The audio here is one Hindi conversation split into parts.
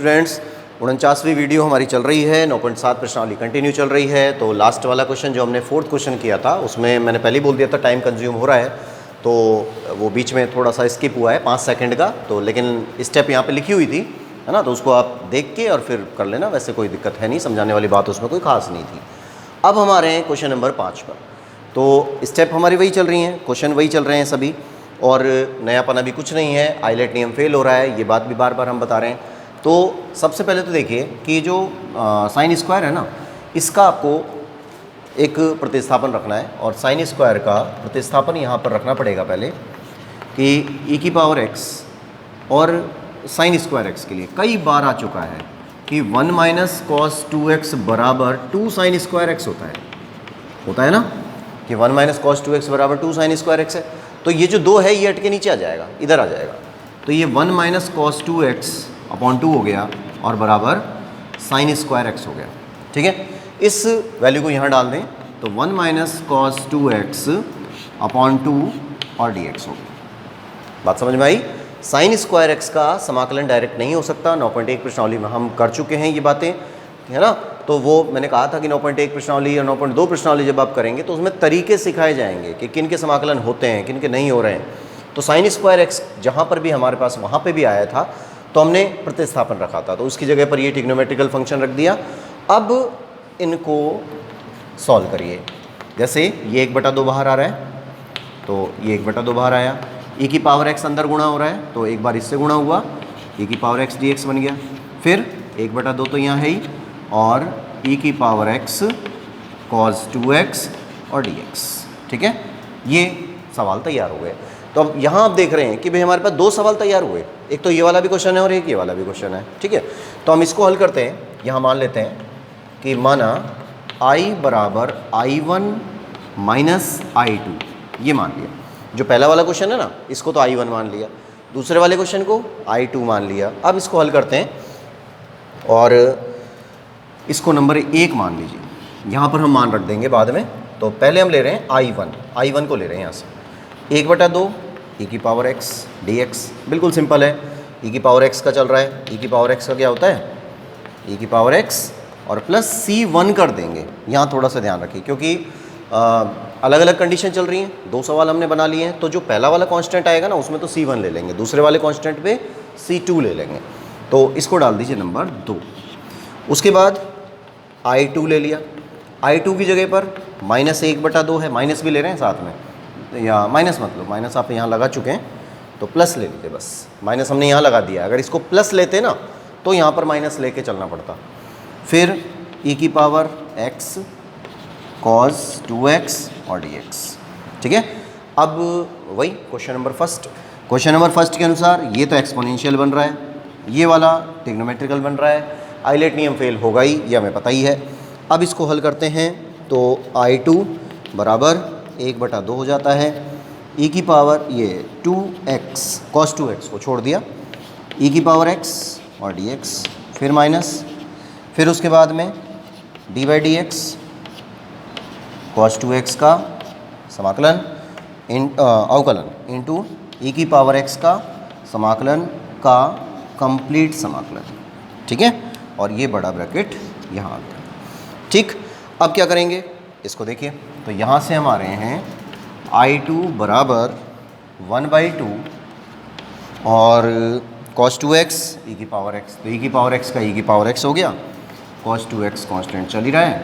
स्टूडेंट्स, 49वीं वीडियो हमारी चल रही है। 9.7 प्रश्नावली कंटिन्यू चल रही है। तो लास्ट वाला क्वेश्चन जो हमने फोर्थ क्वेश्चन किया था उसमें मैंने पहले ही बोल दिया था टाइम कंज्यूम हो रहा है, तो वो बीच में थोड़ा सा स्किप हुआ है 5 सेकंड का। तो लेकिन स्टेप यहाँ पे लिखी हुई थी, है ना, तो उसको आप देख के और फिर कर लेना। वैसे कोई दिक्कत है नहीं, समझाने वाली बात उसमें कोई खास नहीं थी। अब हमारे हैं क्वेश्चन नंबर 5 पर। तो स्टेप हमारी वही चल रही हैं, क्वेश्चन वही चल रहे हैं सभी, और नयापन अभी कुछ नहीं है। आइलेट नियम फेल हो रहा है, ये बात भी बार बार हम बता रहे हैं। तो सबसे पहले तो देखिए कि जो साइन स्क्वायर है ना, इसका आपको एक प्रतिस्थापन रखना है, और साइन स्क्वायर का प्रतिस्थापन यहाँ पर रखना पड़ेगा पहले कि e की पावर x और साइन स्क्वायर x के लिए कई बार आ चुका है कि 1 माइनस कॉस 2x बराबर 2 साइन स्क्वायर x होता है ना, कि 1 माइनस कॉस 2x बराबर 2 साइन स्क्वायर x है। तो ये जो 2 है ये हट के नीचे आ जाएगा, इधर आ जाएगा। तो ये 1 माइनस कॉस 2x अपॉन 2 हो गया और बराबर साइन स्क्वायर x हो गया। ठीक है, इस वैल्यू को यहाँ डाल दें तो 1 माइनस कॉस 2x अपॉन 2 और dx हो गया। बात समझ में आई? साइन स्क्वायर x का समाकलन डायरेक्ट नहीं हो सकता। 9.1 प्रश्नावली में हम कर चुके हैं ये बातें, है ना। तो वो मैंने कहा था कि 9.1 प्रश्नावली और 9.2 प्रश्नावली जब आप करेंगे तो उसमें तरीके सिखाए जाएंगे कि किन के समाकलन होते हैं, किन के नहीं हो रहे हैं। तो साइन स्क्वायर x जहाँ पर भी हमारे पास वहाँ पे भी आया था तो हमने प्रतिस्थापन रखा था, तो उसकी जगह पर ये ट्रिग्नोमेट्रिकल फंक्शन रख दिया। अब इनको सॉल्व करिए। जैसे ये 1/2 बाहर आ रहा है, तो ये 1/2 बाहर आया। e की पावर x अंदर गुणा हो रहा है, तो एक बार इससे गुणा हुआ, e की पावर x dx बन गया। फिर 1/2 तो यहाँ है ही, और e की पावर x cos 2x और dx। ठीक है, ये सवाल तैयार हो गए। तो अब यहाँ आप देख रहे हैं कि भाई हमारे पास 2 सवाल तैयार हुए, एक तो ये वाला भी क्वेश्चन है और एक ये वाला भी क्वेश्चन है। ठीक है, तो हम इसको हल करते हैं। यहाँ मान लेते हैं कि माना i बराबर i1 माइनस i2, ये मान लिया। जो पहला वाला क्वेश्चन है ना, इसको तो i1 मान लिया, दूसरे वाले क्वेश्चन को i2 मान लिया। अब इसको हल करते हैं और इसको नंबर 1 मान लीजिए। यहाँ पर हम मान रख देंगे बाद में। तो पहले हम ले रहे हैं i1 को ले रहे हैं यहाँ से 1/2 e की पावर x dx। बिल्कुल सिंपल है, e की पावर x का चल रहा है। e की पावर x का क्या होता है? e की पावर x और प्लस c1 कर देंगे। यहाँ थोड़ा सा ध्यान रखिए क्योंकि अलग अलग कंडीशन चल रही हैं। 2 सवाल हमने बना लिए हैं, तो जो पहला वाला कांस्टेंट आएगा ना उसमें तो c1 ले लेंगे, दूसरे वाले कांस्टेंट पे c2 ले लेंगे। तो इसको डाल दीजिए नंबर 2। उसके बाद i2 ले लिया। i2 की जगह पर माइनस 1/2 है, माइनस भी ले रहे हैं साथ में, या माइनस मतलब माइनस आप यहाँ लगा चुके हैं तो प्लस ले लीजिए। बस माइनस हमने यहाँ लगा दिया, अगर इसको प्लस लेते ना तो यहाँ पर माइनस लेके चलना पड़ता। फिर e की पावर x cos 2x और dx। ठीक है, अब वही क्वेश्चन नंबर फर्स्ट के अनुसार ये तो एक्सपोनेंशियल बन रहा है, ये वाला ट्रिग्नोमेट्रिकल बन रहा है। आइलेट नियम फेल होगा ही, ये हमें पता ही है। अब इसको हल करते हैं तो i2 बराबर 1/2 हो जाता है। e की पावर ये 2x cos 2x को छोड़ दिया, e की पावर x और dx, फिर माइनस, फिर उसके बाद में d/dx cos 2x का समाकलन अवकलन इंटू e की पावर x का समाकलन का कंप्लीट समाकलन। ठीक है, और ये बड़ा ब्रैकेट यहाँ आ गया। ठीक, अब क्या करेंगे इसको देखिए। तो यहाँ से हम आ रहे हैं i2 बराबर 1/2 और cos 2x e की पावर x, तो e की पावर x का e की पावर x हो गया, cos 2x कांस्टेंट चल ही रहा है।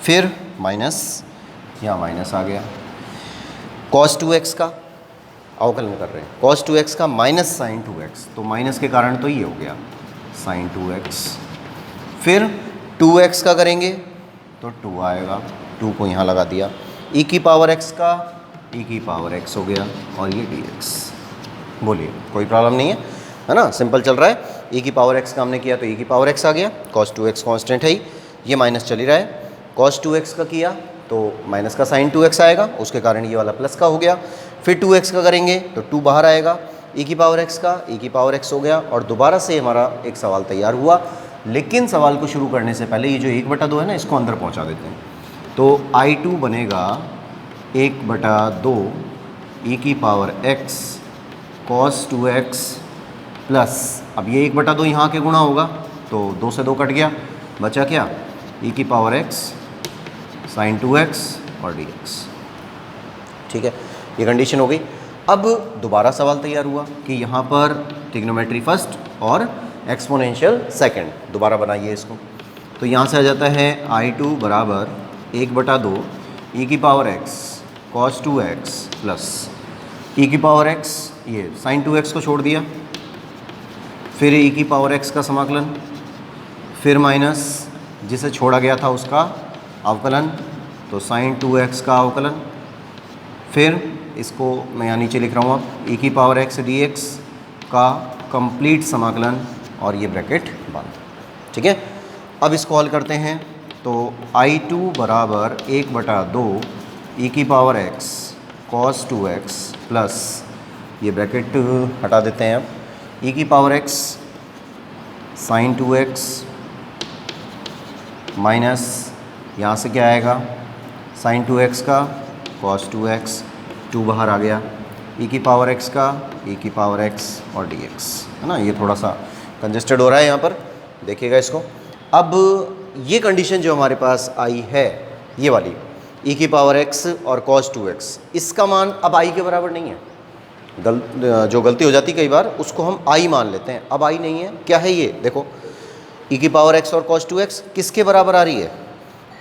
फिर माइनस, यहाँ माइनस आ गया। cos 2x का अवकलन कर रहे हैं, cos 2x का माइनस साइन 2x, तो माइनस के कारण तो ये हो गया साइन 2x। फिर 2x का करेंगे तो 2 आएगा, 2 को यहाँ लगा दिया। e की पावर x का e की पावर x हो गया और ये dx। बोलिए, कोई प्रॉब्लम नहीं है ना, सिंपल चल रहा है। e की पावर x का हमने किया तो e की पावर x आ गया, cos 2x कांस्टेंट है ही, ये माइनस चल ही रहा है। cos 2x का किया तो माइनस का साइन 2x आएगा, उसके कारण ये वाला प्लस का हो गया। फिर 2x का करेंगे तो 2 बाहर आएगा, e की पावर x का e की पावर x हो गया, और दोबारा से हमारा एक सवाल तैयार हुआ। लेकिन सवाल को शुरू करने से पहले ये जो 1/2 है ना, इसको अंदर पहुंचा देते हैं। तो i2 बनेगा 1/2 e की power x cos 2x plus, अब ये 1/2 यहाँ के गुणा होगा, तो 2 से 2 कट गया, बचा क्या, e की पावर x sin 2x और dx। ठीक है, ये कंडीशन हो गई। अब दोबारा सवाल तैयार हुआ कि यहाँ पर ट्रिग्नोमेट्री फर्स्ट और एक्सपोनेंशियल सेकंड, दोबारा बनाइए इसको। तो यहाँ से आ जाता है I2 बराबर 1/2 e की power x cos 2x plus e की पावर x, ये sin 2x को छोड़ दिया, फिर e की पावर x का समाकलन, फिर माइनस जिसे छोड़ा गया था उसका अवकलन, तो sin 2x का अवकलन, फिर इसको मैं यहाँ नीचे लिख रहा हूँ अब e की पावर x dx का कंप्लीट समाकलन और ये ब्रैकेट बंद। ठीक है, अब इसको हल करते हैं। तो I2 बराबर 1/2 e की power x cos 2x plus, ये ब्रैकेट हटा देते हैं अब, e की power x sin 2x minus यहाँ से क्या आएगा, sin 2x का cos 2x, 2 बाहर आ गया, e की पावर x का e की पावर x और dx, है ना। ये थोड़ा सा कंजेस्टेड हो रहा है यहाँ पर, देखिएगा इसको। अब ये कंडीशन जो हमारे पास आई है, ये वाली e की पावर x और cos 2x, इसका मान अब i के बराबर नहीं है। जो गलती हो जाती कई बार, उसको हम i मान लेते हैं, अब i नहीं है। क्या है ये, देखो e की पावर x और cos 2x किसके बराबर आ रही है,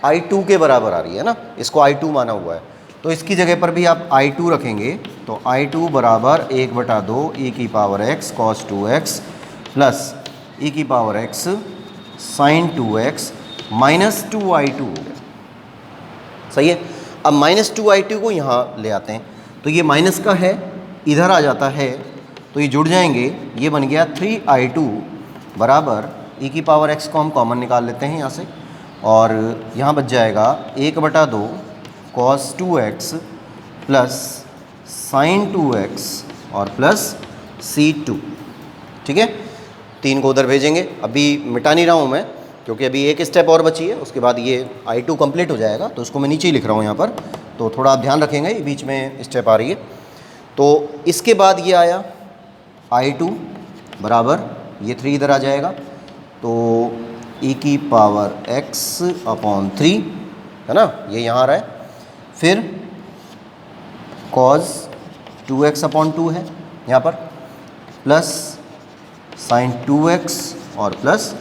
I2 के बराबर आ रही है ना, इसको I2 माना हुआ है। तो इसकी जगह पर भी आप I2 रखेंगे, तो I2 बराबर 1/2 e की power x cos 2x plus e की power x sin 2x minus 2I2 हो गया। सही है, अब माइनस 2I2 को यहाँ ले आते हैं, तो ये माइनस का है, इधर आ जाता है, तो ये जुड़ जाएंगे, ये बन गया 3I2 बराबर e की पावर x को हम कॉमन निकाल लेते हैं यहाँ से, और यहाँ बच जाएगा 1/2 cos 2x plus sin 2x और प्लस C2। ठीक है, 3 को उधर भेजेंगे। अभी मिटा नहीं रहा हूँ मैं, क्योंकि अभी एक स्टेप और बची है, उसके बाद ये I2 कंप्लीट हो जाएगा, तो उसको मैं नीचे ही लिख रहा हूँ यहाँ पर, तो थोड़ा आप ध्यान रखेंगे, ये बीच में स्टेप आ रही है। तो इसके बाद ये आया I2 बराबर, ये 3 इधर आ जाएगा, तो e की पावर x/3, है ना, ये यहाँ आ रहा है, फिर cos 2x/2 है यहाँ पर, प्लस sin 2x और प्लस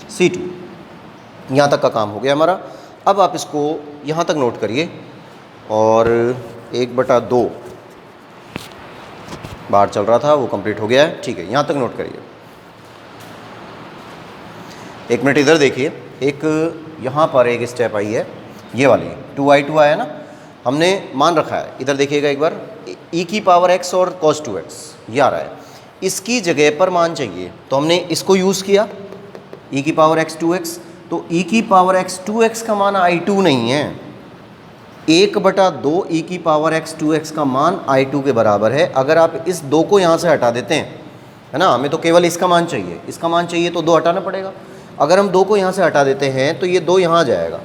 C2। यहाँ तक का काम हो गया हमारा। अब आप इसको यहाँ तक नोट करिए, और 1/2 बाहर चल रहा था, वो कंप्लीट हो गया है। ठीक है, यहाँ तक नोट करिए। 1 मिनट इधर देखिए, एक यहाँ पर एक स्टेप आई है, ये वाली 2I2 आया ना, हमने मान रखा है, इधर देखिएगा एक बार, e की पावर x और cos 2x ये आ रहा है, इसकी जगह पर मान चाहिए, तो हमने इसको यूज़ किया e की पावर x 2x, तो e की पावर x 2x का मान I2 नहीं है, 1/2 e की पावर x 2x का मान I2 के बराबर है। अगर आप इस 2 को यहाँ से हटा देते हैं, है ना, हमें तो केवल इसका मान चाहिए, इसका मान चाहिए तो 2 हटाना पड़ेगा। अगर हम 2 को यहाँ से हटा देते हैं तो ये 2 यहाँ आ जाएगा,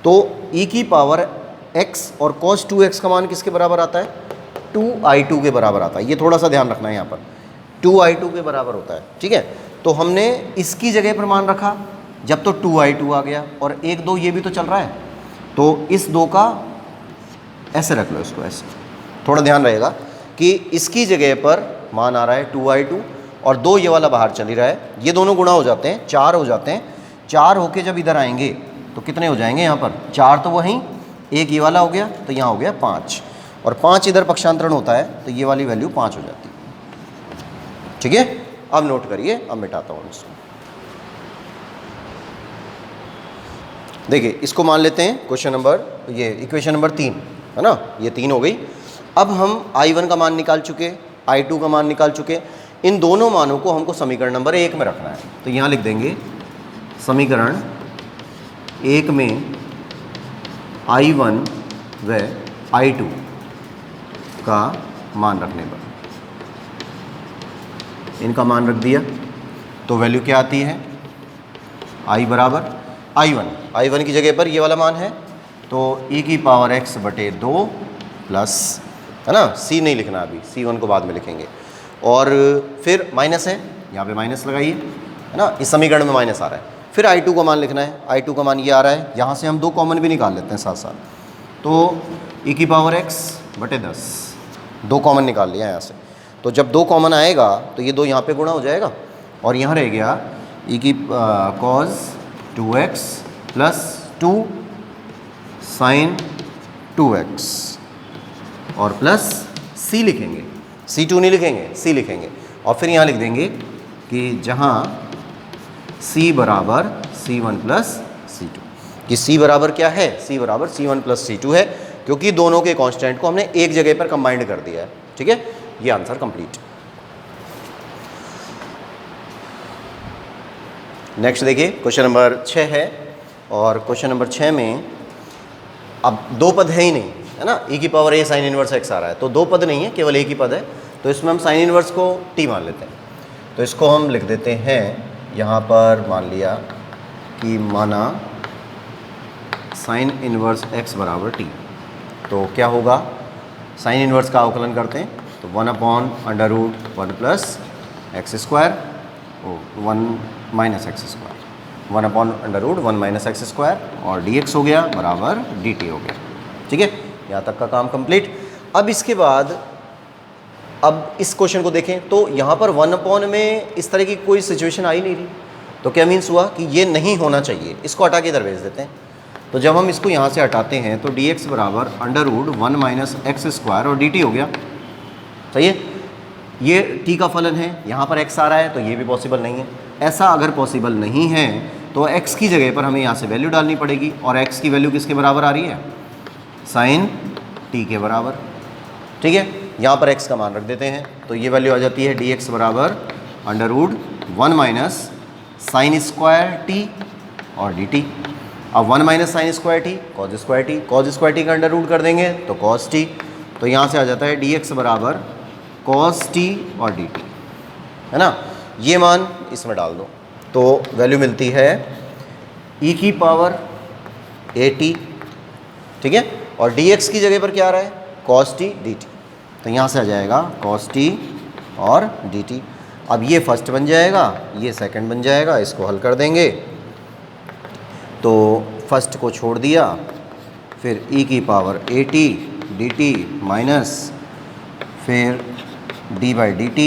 तो e की पावर x और cos 2x का मान किसके बराबर आता है, 2I2 के बराबर आता है। ये थोड़ा सा ध्यान रखना है, यहाँ पर 2I2 के बराबर होता है। ठीक है, तो हमने इसकी जगह पर मान रखा, जब तो 2I2 आ गया, और 1 2 ये भी तो चल रहा है, तो इस 2 का ऐसे रख लो, इसको ऐसे, थोड़ा ध्यान रहेगा कि इसकी जगह पर मान आ रहा है 2I2, और 2 ये वाला बाहर चल ही रहा है, ये दोनों गुणा हो जाते हैं, 4 हो जाते हैं। 4 होके जब इधर आएंगे तो कितने हो जाएंगे, यहाँ पर 4 तो वहीं, 1 ये वाला हो गया, तो यहाँ हो गया 5, और 5 इधर पक्षांतरण होता है, तो ये वाली वैल्यू 5 हो जाती है। ठीक है, अब नोट करिए, अब मिटाता हूँ इसको। देखिए, इसको मान लेते हैं क्वेश्चन नंबर, ये इक्वेशन नंबर 3 है ना, ये 3 हो गई। अब हम I1 का मान निकाल चुके, I2 का मान निकाल चुके, इन दोनों मानों को हमको समीकरण नंबर 1 में रखना है। तो यहाँ लिख देंगे समीकरण 1 में I1 व I2 का मान रखने पर, इनका मान रख दिया, तो वैल्यू क्या आती है, I बराबर I1 की जगह पर ये वाला मान है, तो e की पावर x/2 प्लस, है ना, c नहीं लिखना अभी, C1 को बाद में लिखेंगे, और फिर माइनस है, यहाँ पे माइनस लगाइए, है ना, इस समीकरण में माइनस आ रहा है। फिर I2 का मान लिखना है, I2 का मान ये आ रहा है, यहाँ से हम 2 कॉमन भी निकाल लेते हैं साथ साथ, तो e की पावर x बटे 10, 2 कॉमन निकाल लिया यहाँ से। तो जब 2 कॉमन आएगा तो ये 2 यहाँ पे गुणा हो जाएगा और यहाँ रह गया e की cos 2x plus 2 sin 2x और प्लस c लिखेंगे, c2 नहीं लिखेंगे, c लिखेंगे। और फिर यहाँ लिख देंगे कि जहाँ c बराबर c1 प्लस c2, कि c बराबर क्या है, c बराबर c1 प्लस c2 है, क्योंकि दोनों के कांस्टेंट को हमने एक जगह पर कंबाइंड कर दिया है। ठीक है, ये आंसर कंप्लीट। नेक्स्ट देखिए, क्वेश्चन नंबर 6 है और क्वेश्चन नंबर 6 में अब 2 पद है ही नहीं, है ना, e की power a sine inverse x आ रहा है, तो 2 पद नहीं है, केवल एक ही पद है, तो इसमें हम साइन इनवर्स को t मान लेते हैं। तो इसको हम लिख देते हैं यहाँ पर, मान लिया कि माना साइन इनवर्स x बराबर t, तो क्या होगा, साइन इनवर्स का अवकलन करते हैं तो 1/√1 plus x square 1 minus x square, 1/√1 minus x square और dx हो गया बराबर dt हो गया। ठीक है, यहाँ तक का काम कंप्लीट। अब इसके बाद अब इस क्वेश्चन को देखें तो यहाँ पर 1/, में इस तरह की कोई सिचुएशन आई नहीं रही, तो क्या मीन्स हुआ कि ये नहीं होना चाहिए, इसको हटा के इधर भेज देते हैं। तो जब हम इसको यहाँ से हटाते हैं तो dx बराबर √1 माइनस एक्स स्क्वायर और dt हो गया। सही है, ये t का फलन है, यहाँ पर x आ रहा है, तो ये भी पॉसिबल नहीं है। ऐसा अगर पॉसिबल नहीं है तो x की जगह पर हमें यहाँ से वैल्यू डालनी पड़ेगी, और x की वैल्यू किसके बराबर आ रही है, साइन t के बराबर। ठीक है, यहाँ पर x का मान रख देते हैं, तो ये वैल्यू आ जाती है dx बराबर √1 माइनस साइन स्क्वायर t और dt। अब 1 minus sine square T cause square T, cause square T का अंडर रूट कर देंगे तो कॉस टी, तो यहाँ से आ जाता है dx बराबर कॉस टी और dt, है ना। ये मान इसमें डाल दो तो वैल्यू मिलती है e की पावर at, ठीक है, और dx की जगह पर क्या आ रहा है, कॉस टी dt, तो यहाँ से आ जाएगा कॉस टी और dt। अब ये फर्स्ट बन जाएगा, ये सेकंड बन जाएगा, इसको हल कर देंगे तो फर्स्ट को छोड़ दिया, फिर e की पावर at dt माइनस फिर d/dt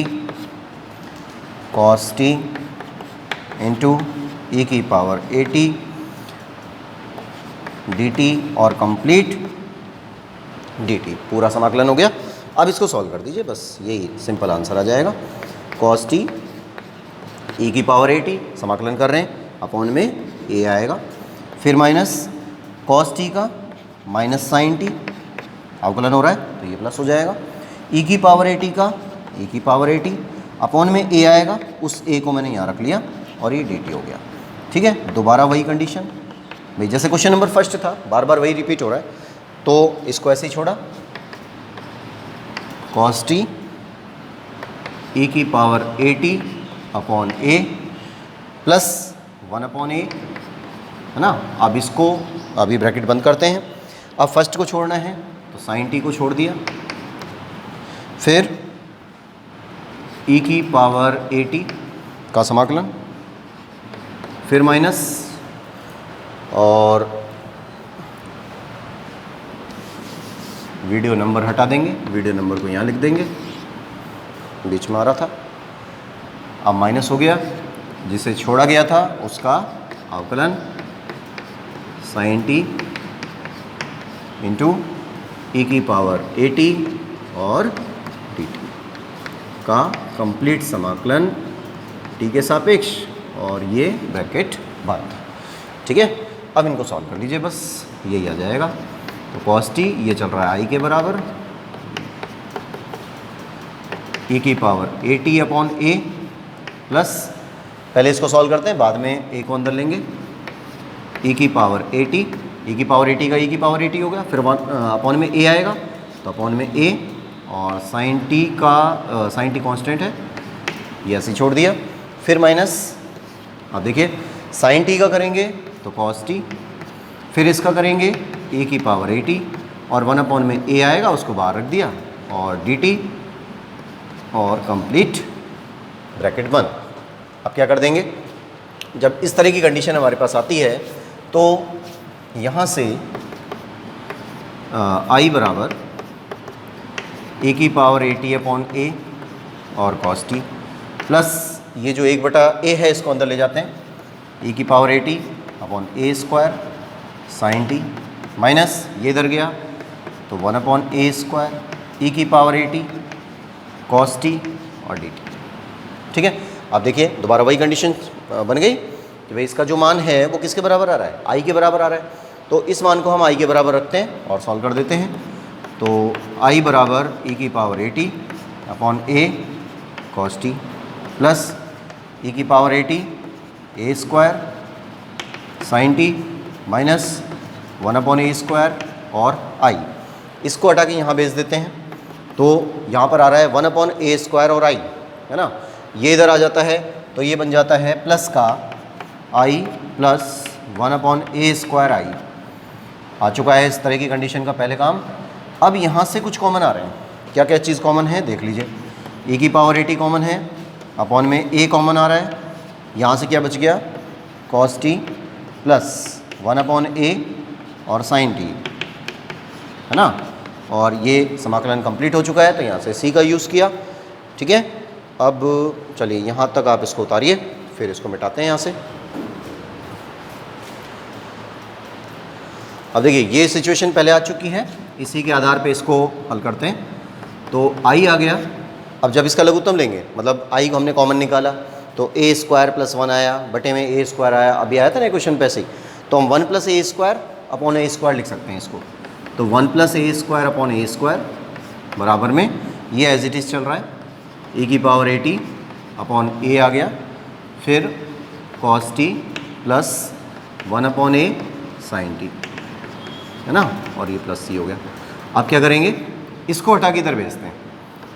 cos t into e की पावर at dt और कंप्लीट dt, पूरा समाकलन हो गया। अब इसको सॉल्व कर दीजिए, बस यही सिंपल आंसर आ जाएगा। cos t e की पावर at समाकलन कर रहे हैं, अपॉन में a आएगा, फिर माइनस कॉस टी का माइनस साइन टी, अवकलन हो रहा है तो ये प्लस हो जाएगा, e की पावर at का e की पावर at अपॉन में a आएगा, उस a को मैंने यहाँ रख लिया और ये dt हो गया। ठीक है, दोबारा वही कंडीशन, भाई जैसे क्वेश्चन नंबर फर्स्ट था, बार बार वही रिपीट हो रहा है, तो इसको ऐसे ही छोड़ा, कॉस टी e की power at upon a plus 1/a, है ना। अब इसको अभी ब्रैकेट बंद करते हैं, अब फर्स्ट को छोड़ना है तो साइन टी को छोड़ दिया, फिर e की पावर at का समाकलन, फिर माइनस और वीडियो नंबर हटा देंगे, वीडियो नंबर को यहाँ लिख देंगे, बीच में आ रहा था, अब माइनस हो गया, जिसे छोड़ा गया था उसका अवकलन साइन टी इंटू ई की पावर at और dt का कंप्लीट समाकलन t के सापेक्ष, और ये ब्रैकेट बंद। ठीक है, अब इनको सॉल्व कर लीजिए, बस यही आ जाएगा। तो cos t ये चल रहा है i के बराबर, e की power at upon a plus, पहले इसको सॉल्व करते हैं, बाद में a को अंदर लेंगे, e की पावर at, e की पावर at का e की पावर at हो गया, फिर अपॉन में a आएगा तो अपॉन में a, और साइन t का साइन t कांस्टेंट है, ये ऐसे छोड़ दिया, फिर माइनस, अब देखिए साइन t का करेंगे तो cos t, फिर इसका करेंगे a की पावर at और 1/, में a आएगा, उसको बाहर रख दिया, और dt और कंप्लीट ब्रैकेट बंद। अब क्या कर देंगे, जब इस तरह की कंडीशन हमारे पास आती है तो यहाँ से आई बराबर ए की power A T upon a और कॉस टी प्लस ये जो 1/a है इसको अंदर ले जाते हैं, ए की power A T upon A square sine T minus ये इधर गया तो 1/a स्क्वायर e की power A T cos T और डी टी। ठीक है, अब देखिए दोबारा वही कंडीशन बन गई कि भाई इसका जो मान है वो किसके बराबर आ रहा है, आई के बराबर आ रहा है। तो इस मान को हम आई के बराबर रखते हैं और सॉल्व कर देते हैं। तो आई बराबर e की power A T upon A cos T plus e की power A T A square sine T minus 1/a square और आई, इसको हटा के यहाँ भेज देते हैं। तो यहाँ पर आ रहा है 1/a स्क्वायर और आई, है ना, ये इधर आ जाता है तो ये बन जाता है प्लस का आई प्लस 1/a स्क्वायर आई। आ चुका है इस तरह की कंडीशन का पहले काम। अब यहाँ से कुछ कॉमन आ रहे हैं, क्या क्या चीज़ कॉमन है देख लीजिए। e की पावर ए टी कॉमन है, अपॉन में a कॉमन आ रहा है, यहाँ से क्या बच गया cos t प्लस 1/a और साइन टी, है ना, और ये समाकलन कंप्लीट हो चुका है तो यहाँ से c का यूज़ किया। ठीक है, अब चलिए यहाँ तक आप इसको उतारिए, फिर इसको मिटाते हैं यहाँ से। अब देखिए ये सिचुएशन पहले आ चुकी है, इसी के आधार पे इसको हल करते हैं। तो आई आ गया, अब जब इसका लघुत्तम लेंगे मतलब आई को हमने कॉमन निकाला तो a स्क्वायर प्लस 1 आया, बटे में a स्क्वायर आया, अभी आया था ना क्वेश्चन पे से ही, तो हम 1 + a square upon a square लिख सकते हैं इसको। तो 1 + a square upon a square बराबर में ये एज इट इज़ चल रहा है, e की power A T upon a आ गया, फिर cos t plus 1/a sine T, है ना, और ये प्लस c हो गया। अब क्या करेंगे, इसको हटा के इधर भेजते हैं।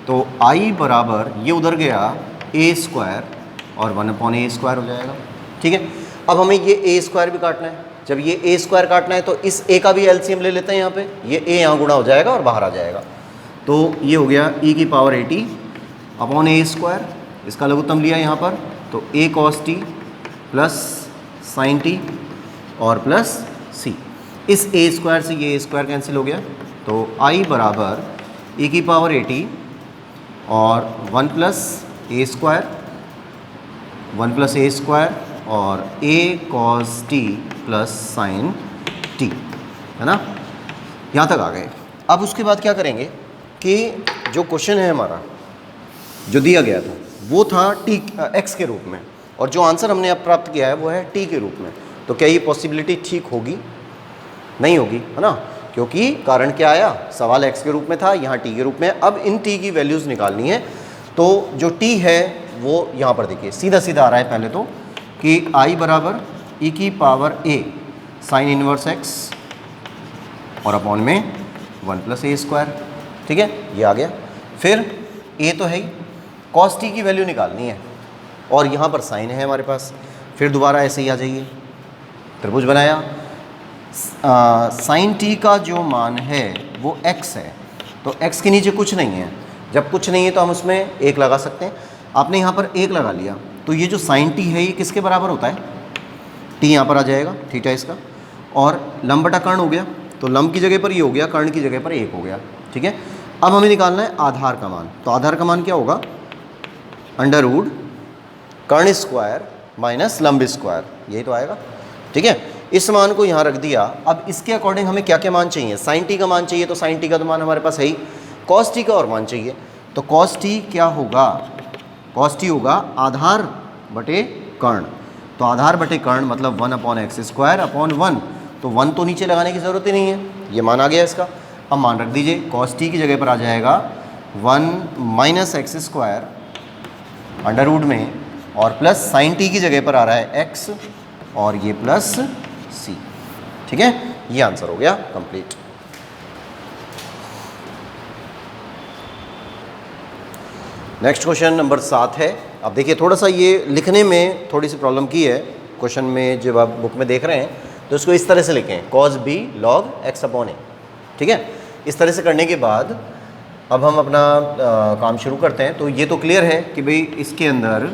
तो i बराबर ये उधर गया a स्क्वायर और 1/a स्क्वायर हो जाएगा। ठीक है, अब हमें ये a स्क्वायर भी काटना है। जब ये a स्क्वायर काटना है तो इस a का भी एलसीएम ले लेते हैं यहाँ पे, ये a यहाँ गुणा हो जाएगा और बाहर आ जाएगा। तो ये हो गया e की power A T upon a square, इसका लघुत्तम लिया यहाँ पर तो a cos t plus sign T और प्लस c। इस a स्क्वायर से ये a स्क्वायर कैंसिल हो गया, तो i बराबर e की पावर ए टी और 1 + a स्क्वायर 1 + a स्क्वायर और a cos t plus sign t, है ना, यहाँ तक आ गए। अब उसके बाद क्या करेंगे कि जो क्वेश्चन है हमारा जो दिया गया था वो था x के रूप में, और जो आंसर हमने अब प्राप्त किया है वो है t के रूप में। तो क्या ये पॉसिबिलिटी ठीक होगी? नहीं होगी, है ना, क्योंकि कारण क्या आया, सवाल x के रूप में था, यहाँ t के रूप में। अब इन t की वैल्यूज़ निकालनी है, तो जो t है वो यहाँ पर देखिए सीधा सीधा आ रहा है पहले तो कि i बराबर e की power a sine inverse x और अपॉन में 1 + a स्क्वायर। ठीक है, ये आ गया। फिर a तो है ही, cos t की वैल्यू निकालनी है और यहाँ पर साइन है हमारे पास। फिर दोबारा ऐसे ही आ जाइए, त्रिभुज बनाया, साइन t का जो मान है वो x है, तो x के नीचे कुछ नहीं है। जब कुछ नहीं है तो हम उसमें 1 लगा सकते हैं। आपने यहाँ पर 1 लगा लिया तो ये जो साइन t है ये किसके बराबर होता है, t यहाँ पर आ जाएगा, थीटा इसका, और लंब बटा कर्ण हो गया, तो लंब की जगह पर ये हो गया, कर्ण की जगह पर 1 हो गया। ठीक है, अब हमें निकालना है आधार का मान। तो आधार का मान क्या होगा, √ कर्ण स्क्वायर माइनस लंब स्क्वायर, यही तो आएगा। ठीक है, इस मान को यहाँ रख दिया। अब इसके अकॉर्डिंग हमें क्या क्या मान चाहिए, साइन t का मान चाहिए, तो साइन t का तो मान हमारे पास है ही, cos t का और मान चाहिए। तो cos t क्या होगा, cos t होगा आधार बटे कर्ण। तो आधार बटे कर्ण मतलब 1/x स्क्वायर अपॉन 1, तो 1 तो नीचे लगाने की ज़रूरत ही नहीं है, ये मान आ गया इसका। अब मान रख दीजिए, cos t की जगह पर आ जाएगा 1 - x स्क्वायर √ में, और प्लस साइन t की जगह पर आ रहा है x और ये प्लस c। ठीक है, ये आंसर हो गया कंप्लीट। नेक्स्ट क्वेश्चन नंबर 7 है। अब देखिए थोड़ा सा ये लिखने में थोड़ी सी प्रॉब्लम की है क्वेश्चन में, जब आप बुक में देख रहे हैं तो इसको इस तरह से लिखें, cos b log x/a। ठीक है, इस तरह से करने के बाद अब हम अपना काम शुरू करते हैं। तो ये तो क्लियर है कि भाई इसके अंदर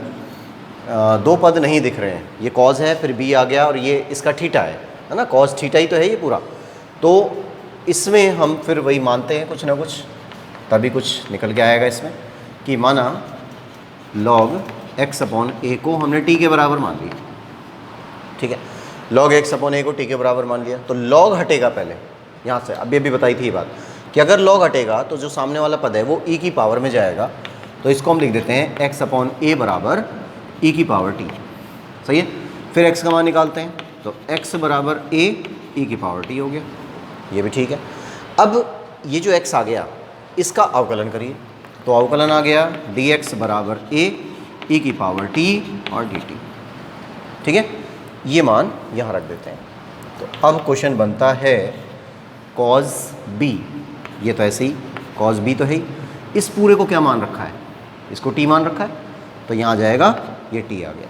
दो पद नहीं दिख रहे हैं, ये कॉज है फिर बी आ गया और ये इसका थीटा है ना, कॉज थीटा ही तो है ये पूरा। तो इसमें हम फिर वही मानते हैं कुछ ना कुछ, तभी कुछ निकल के आएगा इसमें कि माना log x अपॉन ए को हमने t के बराबर मान लिया, ठीक है, log x अपॉन ए को t के बराबर मान लिया। तो log हटेगा पहले यहाँ से, अभी बताई थी ये बात कि अगर log हटेगा तो जो सामने वाला पद है वो e की पावर में जाएगा। तो इसको हम लिख देते हैं x अपॉन ए बराबर e की पावर t, सही है। फिर x का मान निकालते हैं, तो x बराबर a e की पावर t हो गया, ये भी ठीक है। अब ये जो x आ गया इसका अवकलन करिए, तो अवकलन आ गया dx बराबर a e की पावर t और dt, ठीक है। ये मान यहाँ रख देते हैं। तो अब क्वेश्चन बनता है cos b, ये तो ऐसे ही cos b तो है ही, इस पूरे को क्या मान रखा है, इसको t मान रखा है, तो यहाँ आ जाएगा ये t आ गया।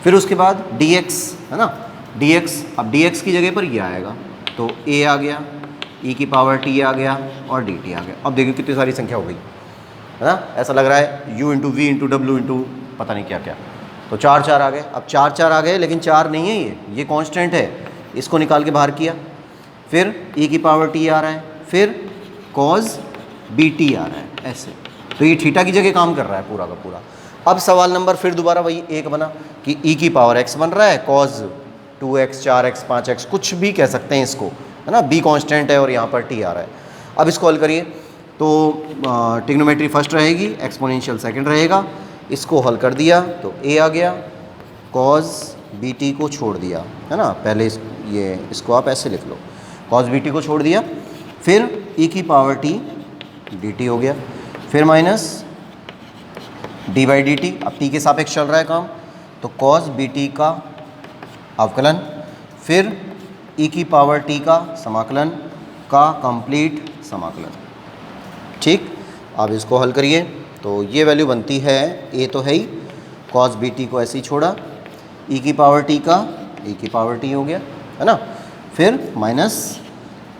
फिर उसके बाद dx है ना, dx, अब dx की जगह पर ये आएगा, तो a आ गया, e की पावर t आ गया और dt आ गया। अब देखिए कितनी सारी संख्या हो गई है ना, ऐसा लग रहा है u into V into W into पता नहीं क्या क्या। तो 4 4 आ गए, अब 4 4 आ गए, लेकिन 4 नहीं है, ये कांस्टेंट है, इसको निकाल के बाहर किया। फिर e की पावर t आ रहा है, फिर cos bt आ रहा है, ऐसे। तो ये थीटा की जगह काम कर रहा है पूरा का पूरा। अब सवाल नंबर फिर दोबारा वही एक बना कि e की पावर x बन रहा है, cos 2x 4x 5x कुछ भी कह सकते हैं इसको, है ना, b कांस्टेंट है और यहाँ पर t आ रहा है। अब इसको हल करिए, तो ट्रिग्नोमेट्री फर्स्ट रहेगी, एक्सपोनेंशियल सेकंड रहेगा। इसको हल कर दिया तो a आ गया, cos bt को छोड़ दिया, है ना, पहले इसको आप ऐसे लिख लो, cos bt को छोड़ दिया, फिर e की पावर t dt हो गया, फिर minus d by D T, अब t के सापेक्ष चल रहा है काम, तो cos bt का अवकलन, फिर e की पावर t का समाकलन का कंप्लीट समाकलन, ठीक। अब इसको हल करिए, तो ये वैल्यू बनती है a तो है ही, cos bt को ऐसे ही छोड़ा, e की पावर t का e की पावर t हो गया, है ना, फिर माइनस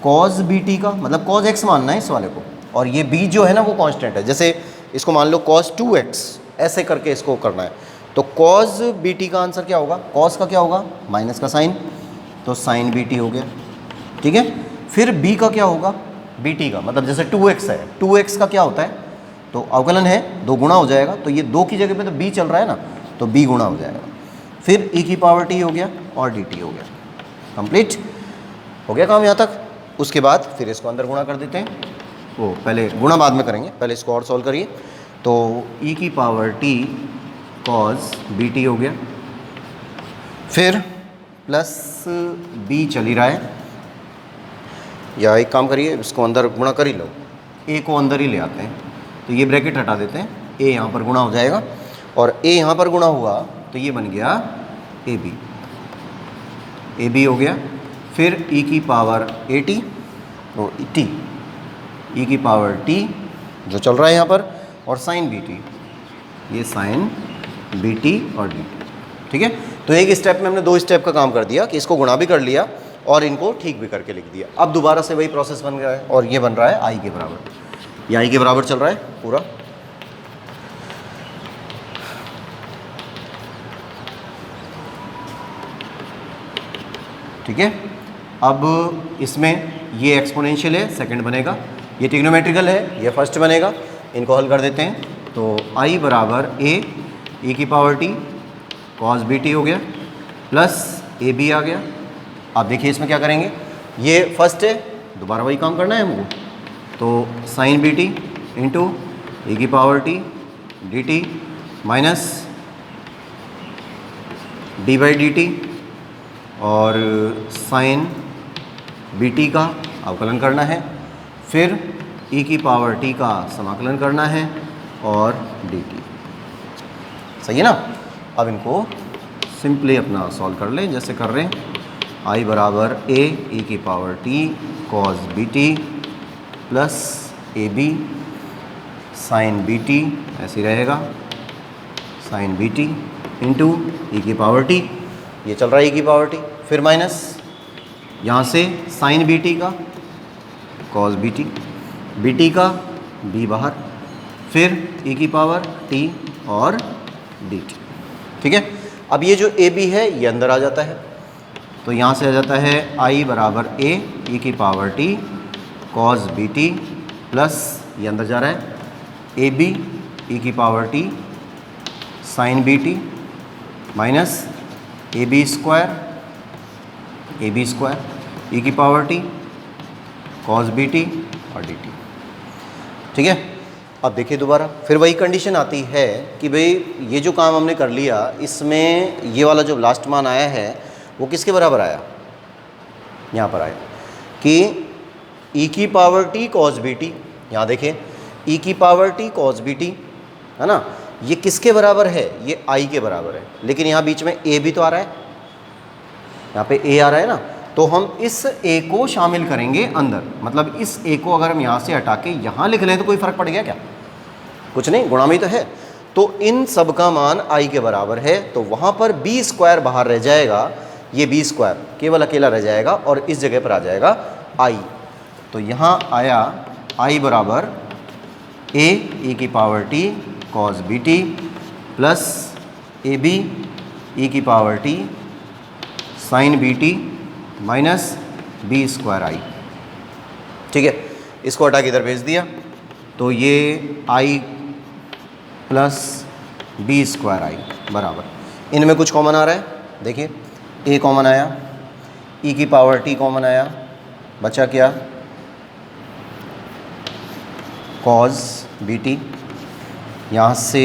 cos bt का, मतलब cos x मानना है इस वाले को, और ये b जो है ना वो कांस्टेंट है, जैसे इसको मान लो cos 2x, ऐसे करके इसको करना है। तो cos bt का आंसर क्या होगा, cos का क्या होगा, माइनस का साइन, तो sin bt हो गया, ठीक है। फिर b का क्या होगा, bt का, मतलब जैसे 2x है, 2x का क्या होता है, तो अवकलन है, 2 गुणा हो जाएगा, तो ये 2 की जगह पे तो b चल रहा है ना, तो b गुणा हो जाएगा, फिर e की पावर t हो गया और dt हो गया, कंप्लीट हो गया काम यहाँ तक। उसके बाद फिर इसको अंदर गुणा कर देते हैं, वो पहले गुणा बाद में करेंगे, पहले इसको और सॉल्व करिए। तो e की पावर t cos bt हो गया, फिर प्लस b चल ही रहा है, या एक काम करिए इसको अंदर गुणा कर ही लो, a को अंदर ही ले आते हैं, तो ये ब्रैकेट हटा देते हैं, a यहाँ पर गुणा हो जाएगा और a यहाँ पर गुणा हुआ तो ये बन गया ab हो गया, फिर e की पावर at और t, e की पावर t जो चल रहा है यहाँ पर, और साइन bt, ये साइन bt और dt, ठीक है। तो एक स्टेप में हमने 2 स्टेप का काम कर दिया कि इसको गुणा भी कर लिया और इनको ठीक भी करके लिख दिया। अब दोबारा से वही प्रोसेस बन गया है और ये बन रहा है i के बराबर, ये i के बराबर चल रहा है पूरा, ठीक है। अब इसमें ये एक्सपोनेंशियल है, सेकंड बनेगा, ये ट्रिग्नोमेट्रिकल है, ये फर्स्ट बनेगा। इनको हल कर देते हैं, तो i बराबर a e की पावर t cos bt हो गया, प्लस ab आ गया। आप देखिए इसमें क्या करेंगे, ये फर्स्ट है, दोबारा वही काम करना है हमको, तो साइन bt इंटू e की power t dt minus d by D T, और साइन bt का अवकलन करना है, फिर e की पावर t का समाकलन करना है और dt, सही है ना। अब इनको सिंपली अपना सॉल्व कर लें जैसे कर रहे हैं, i बराबर a e की power t cos bt plus ab sine bt, ऐसे ही रहेगा, साइन bt इंटू e की पावर t, ये चल रहा है e की पावर t, फिर माइनस यहाँ से साइन bt का cos bt का b बाहर, फिर e की पावर t और dt, ठीक है। अब ये जो ए बी है ये अंदर आ जाता है, तो यहाँ से आ जाता है आई बराबर ए ई की power T cos B T plus ये अंदर जा रहा है ए बी ई की power t sine B t minus a b square e की power T cos B T और डी टी। ठीक है। अब देखिए दोबारा फिर वही कंडीशन आती है कि भाई ये जो काम हमने कर लिया इसमें ये वाला जो लास्ट मान आया है वो किसके बराबर आया, यहाँ पर आया कि ई की power T cos B T. यहाँ देखिए ई की power T cos B T है ना, ये किसके बराबर है, ये आई के बराबर है, लेकिन यहाँ बीच में ए भी तो आ रहा है, यहाँ पे ए आ रहा है ना, तो हम इस ए को शामिल करेंगे अंदर। मतलब इस ए को अगर हम यहाँ से हटा के यहाँ लिख लें तो कोई फ़र्क पड़ गया क्या, कुछ नहीं, गुणा में तो है। तो इन सब का मान आई के बराबर है, तो वहाँ पर बी स्क्वायर बाहर रह जाएगा, ये बी स्क्वायर केवल अकेला रह जाएगा और इस जगह पर आ जाएगा आई। तो यहाँ आया आई बराबर ए ई की power T cos B T plus a b e की power t sine B t minus b square i. ठीक है, इसको हटा के इधर भेज दिया, तो ये आई प्लस बी स्क्वायर आई बराबर, इनमें कुछ कॉमन आ रहा है, देखिए ए कॉमन आया, ई की पावर टी कॉमन आया, बचा क्या कॉस बी टी, यहाँ से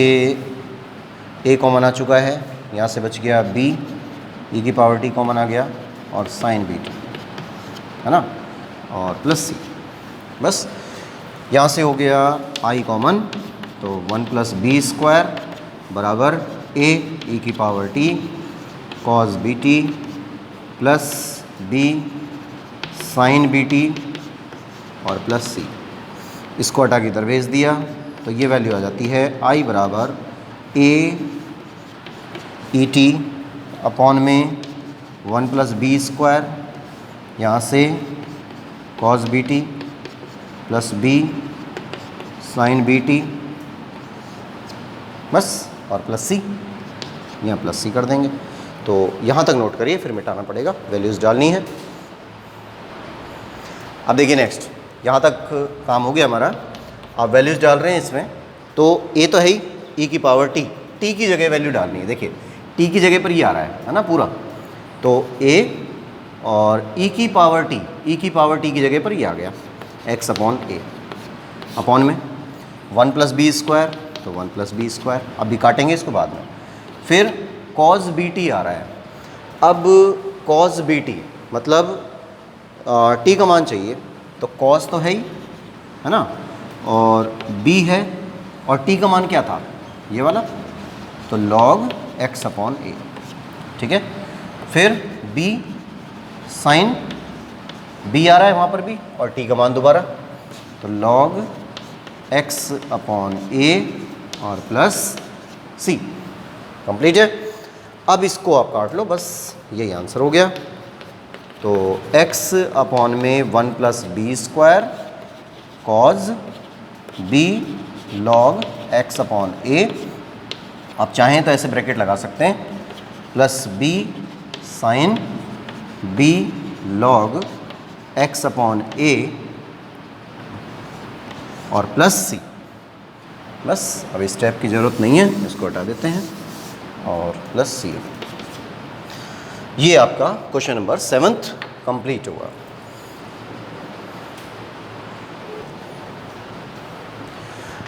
ए कॉमन आ चुका है, यहाँ से बच गया बी, ई की पावर टी कॉमन आ गया और साइन बी टी है ना, और प्लस सी, बस यहाँ से हो गया आई कॉमन, तो 1 प्लस बी स्क्वायर बराबर ए ई की power T cos B T plus B sine B T और प्लस सी। इसको हटा के इधर भेज दिया, तो ये वैल्यू आ जाती है आई बराबर ए ई टी अपॉन में 1 प्लस बी स्क्वायर, यहाँ से cos B T plus B sine B T बस, और प्लस सी, यहाँ प्लस सी कर देंगे। तो यहाँ तक नोट करिए, फिर मिटाना पड़ेगा, वैल्यूज़ डालनी है। अब देखिए नेक्स्ट, यहाँ तक काम हो गया हमारा। आप वैल्यूज़ डाल रहे हैं इसमें, तो ए तो है ही ई की पावर टी, टी की जगह वैल्यू डालनी है। देखिए टी की जगह पर ये आ रहा है ना पूरा, तो ए और ई की पावर टी, ई की पावर टी की जगह पर ये आ गया एक्स अपॉन ए, अपॉन में 1 प्लस बी स्क्वायर, तो 1 प्लस बी स्क्वायर, अभी काटेंगे इसको बाद में। फिर कॉस बी टी आ रहा है, अब कॉस बी टी मतलब टी का मान चाहिए, तो कॉस तो है ही है ना, और बी है, और टी का मान क्या था ये वाला, तो लॉग एक्स अपॉन ए। ठीक है, फिर बी साइन बी आ रहा है वहाँ पर भी, और टी का मान दोबारा, तो लॉग एक्स अपॉन ए और प्लस सी। कंप्लीट है। अब इसको आप काट लो, बस यही आंसर हो गया। तो x अपॉन में 1 plus b square cos b log x upon a, आप चाहें तो ऐसे ब्रैकेट लगा सकते हैं, plus B sine b log x upon a और प्लस सी। बस अब इस स्टेप की ज़रूरत नहीं है, इसको हटा देते हैं और प्लस सी। ये आपका क्वेश्चन नंबर 7 कंप्लीट हुआ।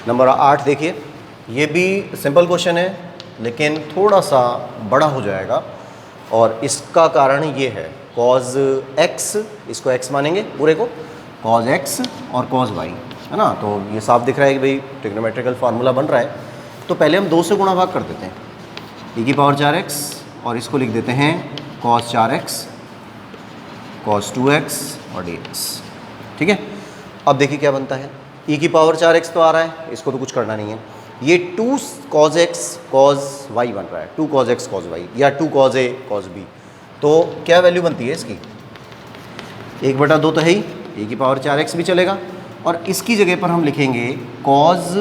नंबर 8 देखिए, ये भी सिंपल क्वेश्चन है लेकिन थोड़ा सा बड़ा हो जाएगा, और इसका कारण ये है कॉज एक्स, इसको एक्स मानेंगे पूरे को, कॉज एक्स और कॉज वाई है ना। तो ये साफ दिख रहा है कि भाई ट्रिग्नोमेट्रिकल फार्मूला बन रहा है। तो पहले हम 2 से गुणा भाग कर देते हैं, e की पावर 4x, और इसको लिख देते हैं cos 4x cos 2x और dx। ठीक है, अब देखिए क्या बनता है, e की पावर 4x तो आ रहा है, इसको तो कुछ करना नहीं है। ये 2 cos x cos y बन रहा है, 2 cos x cos y या 2 cos a cos b। तो क्या वैल्यू बनती है इसकी, 1/2 तो है ही, e की पावर 4x भी चलेगा, और इसकी जगह पर हम लिखेंगे cos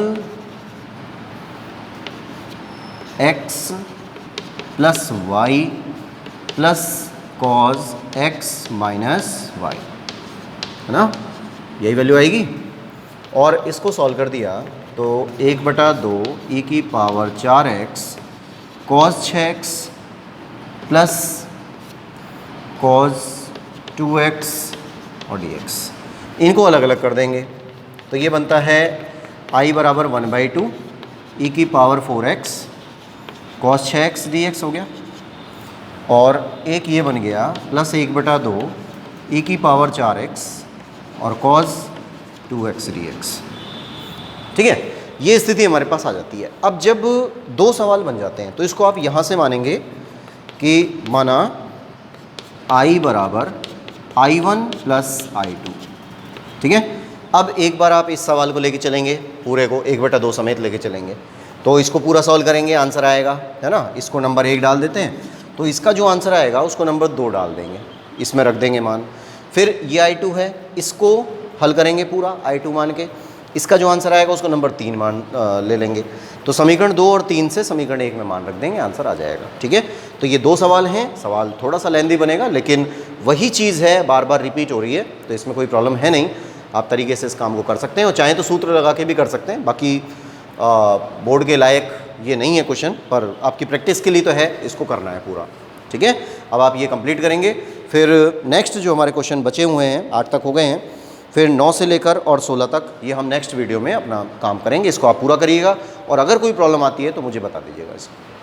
x plus Y plus cos X minus Y, है ना, यही वैल्यू आएगी। और इसको सॉल्व कर दिया तो 1/2 ई की power 4x cause 6x plus cos 2x और dx, इनको अलग अलग कर देंगे तो ये बनता है i बराबर 1/2 ई की power 4x cos 6x dx हो गया, और एक ये बन गया प्लस 1/2 ई की पावर 4x और कॉस 2x dx। ठीक है, ये स्थिति हमारे पास आ जाती है। अब जब दो सवाल बन जाते हैं तो इसको आप यहाँ से मानेंगे कि माना i बराबर i1 प्लस i2। ठीक है, अब एक बार आप इस सवाल को लेके चलेंगे, पूरे को 1/2 समेत लेके चलेंगे, तो इसको पूरा सॉल्व करेंगे, आंसर आएगा, है ना। इसको नंबर 1 डाल देते हैं तो इसका जो आंसर आएगा उसको नंबर 2 डाल देंगे, इसमें रख देंगे मान। फिर ये i2 है, इसको हल करेंगे पूरा i2 मान के, इसका जो आंसर आएगा उसको नंबर 3 मान ले लेंगे। तो समीकरण 2 और 3 से समीकरण 1 में मान रख देंगे, आंसर आ जाएगा। ठीक है, तो ये 2 सवाल हैं, सवाल थोड़ा सा लेंदी बनेगा लेकिन वही चीज़ है, बार बार रिपीट हो रही है, तो इसमें कोई प्रॉब्लम है नहीं। आप तरीके से इस काम को कर सकते हैं और चाहें तो सूत्र लगा के भी कर सकते हैं। बाकी बोर्ड के लायक ये नहीं है क्वेश्चन, पर आपकी प्रैक्टिस के लिए तो है, इसको करना है पूरा। ठीक है, अब आप ये कंप्लीट करेंगे। फिर नेक्स्ट जो हमारे क्वेश्चन बचे हुए हैं, 8 तक हो गए हैं, फिर 9 से लेकर और 16 तक ये हम नेक्स्ट वीडियो में अपना काम करेंगे। इसको आप पूरा करिएगा और अगर कोई प्रॉब्लम आती है तो मुझे बता दीजिएगा इसको।